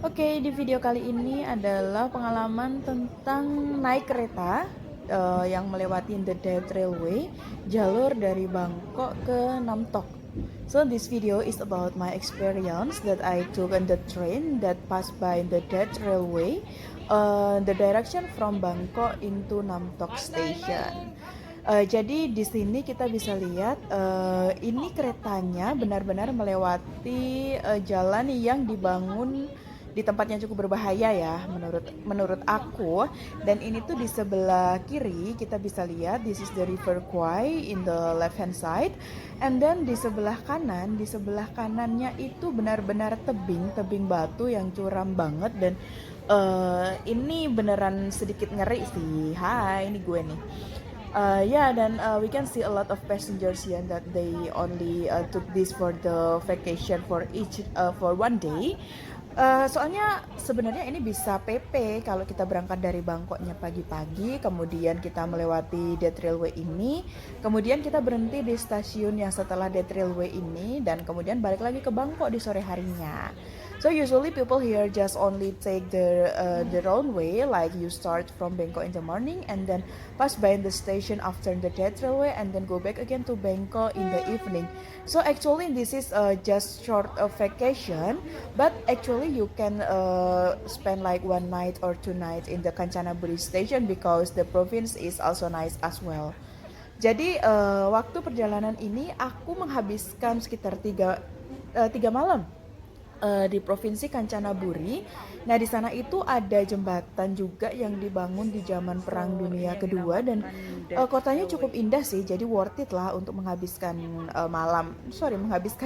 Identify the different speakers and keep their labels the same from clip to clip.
Speaker 1: Oke, di video kali ini adalah pengalaman tentang naik kereta yang melewati the Dead Railway, jalur dari Bangkok ke Namtok. So this video is about my experience that I took on the train that passed by the Dead Railway, the direction from Bangkok into Namtok Station. Jadi di sini kita bisa lihat ini keretanya benar-benar melewati jalan yang dibangun di tempat yang cukup berbahaya ya menurut aku. Dan ini tuh di sebelah kiri kita bisa lihat this is the River Kwai in the left hand side, and then di sebelah kanannya itu benar-benar tebing batu yang curam banget. Dan ini beneran sedikit ngeri sih. Hai, ini gue nih. Yeah, then we can see a lot of passengers here that they only took this for the vacation for one day. Soalnya sebenarnya ini bisa PP kalau kita berangkat dari Bangkoknya pagi-pagi, kemudian kita melewati Dead Railway ini, kemudian kita berhenti di stasiun yang setelah Dead Railway ini, dan kemudian balik lagi ke Bangkok di sore harinya. So usually people here just only take their own way, like you start from Bangkok in the morning and then pass by the station after the Dead Railway and then go back again to Bangkok in the evening. So actually this is just short of vacation, but actually you can spend like one night or two nights in the Kanchanaburi station because the province is also nice as well. Jadi waktu perjalanan ini aku menghabiskan sekitar tiga malam di provinsi Kanchanaburi. Nah, di sana itu ada jembatan juga yang dibangun di zaman Perang
Speaker 2: Oh, ini
Speaker 1: Dunia
Speaker 2: yang
Speaker 1: Kedua, dan
Speaker 2: dinamakan Death
Speaker 1: kotanya cukup
Speaker 2: Railway.
Speaker 1: indah sih. Jadi worth it lah untuk menghabiskan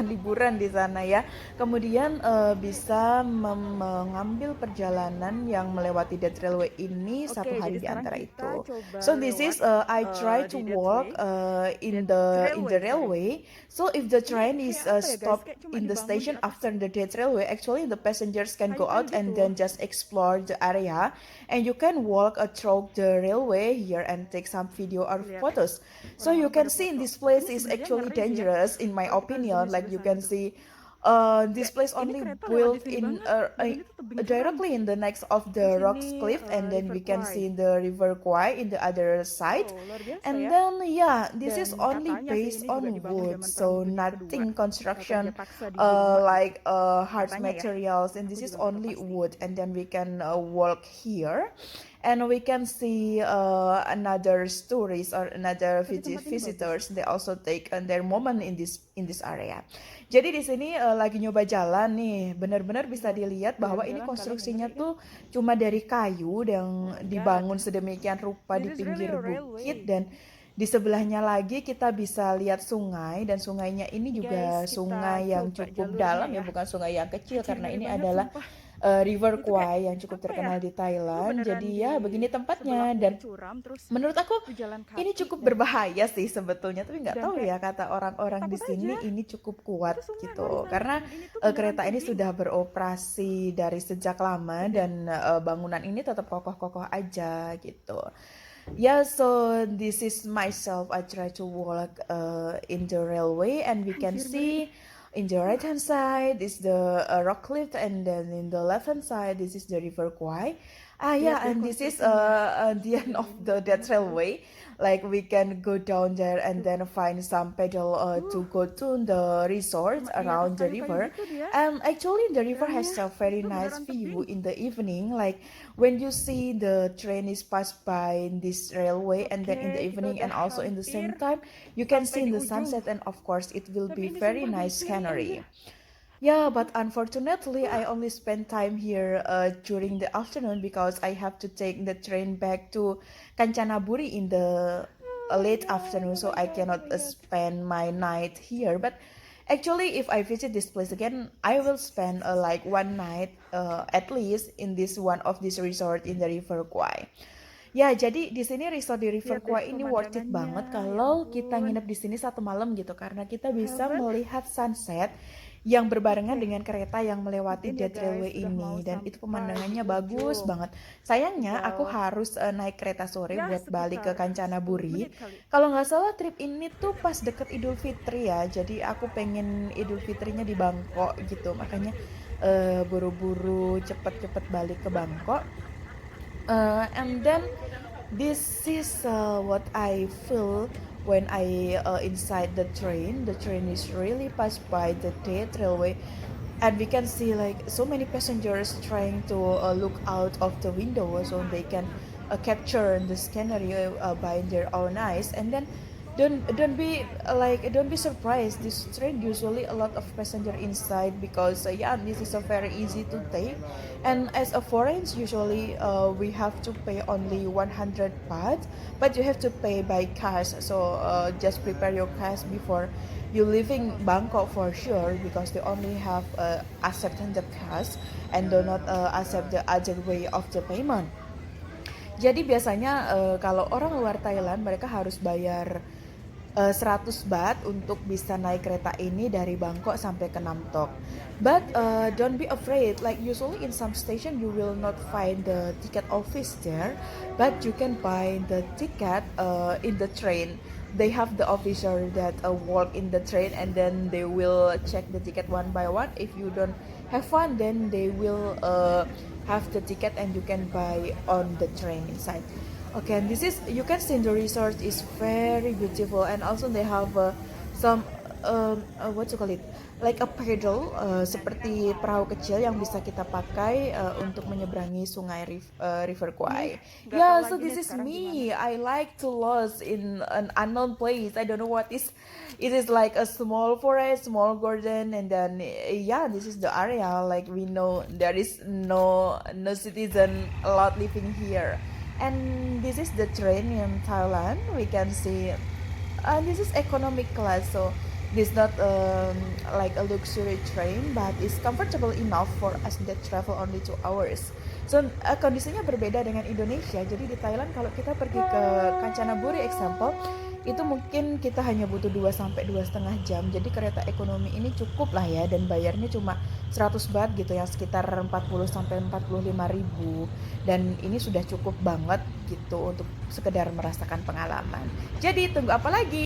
Speaker 1: liburan di sana ya. Kemudian bisa mengambil perjalanan yang melewati Death Railway ini satu
Speaker 2: Oke,
Speaker 1: hari
Speaker 2: jadi
Speaker 1: di
Speaker 2: sekarang
Speaker 1: antara
Speaker 2: kita
Speaker 1: itu. So
Speaker 2: coba
Speaker 1: this
Speaker 2: lewat
Speaker 1: is I try to
Speaker 2: di Death
Speaker 1: walk
Speaker 2: Way.
Speaker 1: in
Speaker 2: Death
Speaker 1: the
Speaker 2: Railway, sorry.
Speaker 1: railway. So if the
Speaker 2: Ini
Speaker 1: train is
Speaker 2: kayak apa ya guys?
Speaker 1: stopped
Speaker 2: Kayak cuma
Speaker 1: in the
Speaker 2: dibangun di
Speaker 1: station
Speaker 2: atas
Speaker 1: after the Death Railway, actually the passengers can go
Speaker 2: kayu-kayu
Speaker 1: out and
Speaker 2: gitu.
Speaker 1: then just explore the area, and you can walk through the railway here and take some video or
Speaker 2: Lihat
Speaker 1: photos. So you
Speaker 2: orang-orang
Speaker 1: can
Speaker 2: pada
Speaker 1: see in
Speaker 2: foto.
Speaker 1: this
Speaker 2: Tapi
Speaker 1: place
Speaker 2: ini
Speaker 1: is
Speaker 2: sebenarnya
Speaker 1: actually
Speaker 2: ngeri sih ya.
Speaker 1: dangerous in my
Speaker 2: Kalau kita zoom
Speaker 1: opinion.
Speaker 2: di
Speaker 1: Like
Speaker 2: sebelah
Speaker 1: you
Speaker 2: sana
Speaker 1: can
Speaker 2: tuh.
Speaker 1: see this
Speaker 2: Kayak
Speaker 1: place
Speaker 2: ini
Speaker 1: only
Speaker 2: kereta lewat di
Speaker 1: built
Speaker 2: sini
Speaker 1: in
Speaker 2: banget dan ini tuh tebing curam.
Speaker 1: directly in the next of
Speaker 2: Terus
Speaker 1: the rocks
Speaker 2: ini
Speaker 1: cliff, and then
Speaker 2: River
Speaker 1: we can
Speaker 2: Kwai.
Speaker 1: see the River Kwai in the other side.
Speaker 2: Wow, luar biasa
Speaker 1: And
Speaker 2: ya.
Speaker 1: then yeah, this is
Speaker 2: Dan
Speaker 1: only
Speaker 2: katanya sih
Speaker 1: based
Speaker 2: ini juga
Speaker 1: on
Speaker 2: dibangun
Speaker 1: wood,
Speaker 2: zaman Perang
Speaker 1: so
Speaker 2: Dunia Kedua.
Speaker 1: nothing
Speaker 2: Kerja
Speaker 1: construction
Speaker 2: paksa di Burma gitu.
Speaker 1: like hard
Speaker 2: Katanya ya.
Speaker 1: materials, and
Speaker 2: Aku
Speaker 1: this is
Speaker 2: juga nggak tahu
Speaker 1: only
Speaker 2: pasti.
Speaker 1: wood. And then we can walk here, and we can see another tourists or another
Speaker 2: Tapi tempat ini bagus.
Speaker 1: visitors. They also take their moment in this area. Jadi di sini lagi nyoba jalan nih, benar-benar bisa
Speaker 2: Buat
Speaker 1: dilihat bahwa ini
Speaker 2: jalan-jalan kalian yang
Speaker 1: konstruksinya
Speaker 2: ngeri kan?
Speaker 1: tuh cuma dari kayu yang
Speaker 2: Oh my god.
Speaker 1: dibangun sedemikian rupa di
Speaker 2: This is really
Speaker 1: pinggir
Speaker 2: a
Speaker 1: bukit.
Speaker 2: railway.
Speaker 1: Dan di sebelahnya lagi kita bisa lihat sungai, dan sungainya ini
Speaker 2: Guys,
Speaker 1: juga
Speaker 2: kita
Speaker 1: sungai yang
Speaker 2: coba
Speaker 1: cukup
Speaker 2: jalurnya
Speaker 1: dalam
Speaker 2: ya.
Speaker 1: ya, bukan sungai yang kecil,
Speaker 2: Anjir,
Speaker 1: karena
Speaker 2: ngeri
Speaker 1: ini
Speaker 2: banget
Speaker 1: adalah
Speaker 2: sumpah.
Speaker 1: River
Speaker 2: Itu kayak
Speaker 1: Kwai yang cukup
Speaker 2: apa ya?
Speaker 1: terkenal di
Speaker 2: Lu
Speaker 1: Thailand.
Speaker 2: beneran
Speaker 1: Jadi ya
Speaker 2: di
Speaker 1: begini
Speaker 2: sebelah
Speaker 1: tempatnya.
Speaker 2: bukit
Speaker 1: Dan
Speaker 2: curam terus
Speaker 1: menurut aku
Speaker 2: lu jalan
Speaker 1: ini
Speaker 2: kaki
Speaker 1: cukup
Speaker 2: dan
Speaker 1: berbahaya sih sebetulnya, tapi nggak tahu
Speaker 2: kayak
Speaker 1: ya kata orang-orang di
Speaker 2: takut
Speaker 1: sini
Speaker 2: aja.
Speaker 1: ini cukup kuat
Speaker 2: Itu sumpah kalau di
Speaker 1: gitu,
Speaker 2: sana
Speaker 1: karena
Speaker 2: dan ini tuh beneran
Speaker 1: kereta ini
Speaker 2: tebing.
Speaker 1: sudah beroperasi dari sejak lama,
Speaker 2: Lihat deh.
Speaker 1: dan bangunan ini tetap kokoh-kokoh aja gitu. Yeah, so this is myself. I try to walk in the railway, and we can
Speaker 2: Anjir, ngeri.
Speaker 1: see in the right hand side is the rock cliff, and then in the left hand side this is the River Kwai.
Speaker 2: Lihat
Speaker 1: Yeah,
Speaker 2: deh
Speaker 1: and this is
Speaker 2: konstruksinya.
Speaker 1: the end of
Speaker 2: Ini
Speaker 1: the
Speaker 2: bagus
Speaker 1: that
Speaker 2: banget sih.
Speaker 1: railway. Like we can go down there and
Speaker 2: Tuh.
Speaker 1: then find some pedal to go to the resort
Speaker 2: Cuma di atas
Speaker 1: around the
Speaker 2: kayu-kayu
Speaker 1: river.
Speaker 2: gitu dia.
Speaker 1: And actually the river has
Speaker 2: Jalannya
Speaker 1: a very
Speaker 2: itu
Speaker 1: nice
Speaker 2: beneran
Speaker 1: view
Speaker 2: tebing.
Speaker 1: in the evening. Like when you see the train is passed by this railway, and then in the
Speaker 2: Oke, kita
Speaker 1: evening
Speaker 2: udah
Speaker 1: and also in the same
Speaker 2: hampir
Speaker 1: time you can see
Speaker 2: sampai
Speaker 1: in
Speaker 2: di
Speaker 1: the
Speaker 2: ujung.
Speaker 1: sunset, and of course it will be
Speaker 2: Tapi ini
Speaker 1: very
Speaker 2: sumpah
Speaker 1: nice
Speaker 2: ngeri anjir.
Speaker 1: scenery. Yeah, but
Speaker 2: Aduh.
Speaker 1: unfortunately, I only spend time here during the afternoon because I have to take the train back to Kanchanaburi in the
Speaker 2: Oh my
Speaker 1: late
Speaker 2: god,
Speaker 1: afternoon,
Speaker 2: oh
Speaker 1: so
Speaker 2: my
Speaker 1: I
Speaker 2: god, oh
Speaker 1: cannot
Speaker 2: my god.
Speaker 1: spend my night here. But actually, if I visit this place again, I will spend like one night at least in this one of this resort in the River Kwai. Ya, jadi di sini resort di River
Speaker 2: Lihat deh
Speaker 1: Kwai ini worth it
Speaker 2: pemandangannya,
Speaker 1: banget
Speaker 2: ya
Speaker 1: kalau kita
Speaker 2: ampun.
Speaker 1: nginep di sini satu malam gitu, karena kita bisa
Speaker 2: Heaven.
Speaker 1: melihat sunset yang berbarengan
Speaker 2: Oke,
Speaker 1: dengan kereta yang melewati
Speaker 2: mungkin ya
Speaker 1: Dead
Speaker 2: guys,
Speaker 1: Railway
Speaker 2: udah mau
Speaker 1: ini, dan itu
Speaker 2: sampai di
Speaker 1: pemandangannya bagus
Speaker 2: ujung.
Speaker 1: banget. Sayangnya aku
Speaker 2: Tinggal
Speaker 1: harus naik kereta sore
Speaker 2: ya
Speaker 1: buat balik ke
Speaker 2: sekitar 10
Speaker 1: Kanchanaburi.
Speaker 2: menit kali.
Speaker 1: Kalau nggak salah trip ini tuh pas deket Idul Fitri ya, jadi aku pengen Idul Fitrinya di Bangkok gitu, makanya buru-buru cepet-cepet balik ke Bangkok. And then this is what I feel when I inside the train. The train is really passed by the Daet Railway, and we can see like so many passengers trying to look out of the window so they can capture the scenery by their own eyes. And then don't be surprised, this train usually a lot of passenger inside because yeah, this is a very easy to take. And as a foreigners, usually we have to pay only 100 baht, but you have to pay by cash, so just prepare your cash before you leaving Bangkok for sure, because they only have accepting the cash and do not accept the other way of the payment. Jadi biasanya kalau orang luar Thailand mereka harus bayar 100 baht untuk bisa naik kereta ini dari Bangkok sampai ke Nam Tok. But don't be afraid, like usually in some station you will not find the ticket office there, but you can buy the ticket in the train. They have the officer that walk in the train, and then they will check the ticket one by one. If you don't have one, then they will have the ticket and you can buy on the train inside. Okay, and this is, you can see the resort is very beautiful, and also they have some what you call it, like a paddle, seperti perahu kecil yang bisa kita pakai untuk menyeberangi sungai River Kwai. Yeah, so this is me. I like to lost in an unknown place. I don't know what is. It is like a small forest, small garden, and then yeah, this is the area. Like we know there is no citizen a lot living here. And this is the train in Thailand. We can see this is economic class, so this not like a luxury train, but it's comfortable enough for us that travel only 2 hours. So kondisinya berbeda dengan Indonesia. Jadi di Thailand kalau kita pergi ke Kanchanaburi example, itu mungkin kita hanya butuh 2 sampai 2,5 jam. Jadi kereta ekonomi ini cukup lah ya, dan bayarnya cuma 100 baht gitu, yang sekitar 40 sampai 45 ribu. Dan ini sudah cukup banget gitu untuk sekedar merasakan pengalaman. Jadi tunggu apa lagi?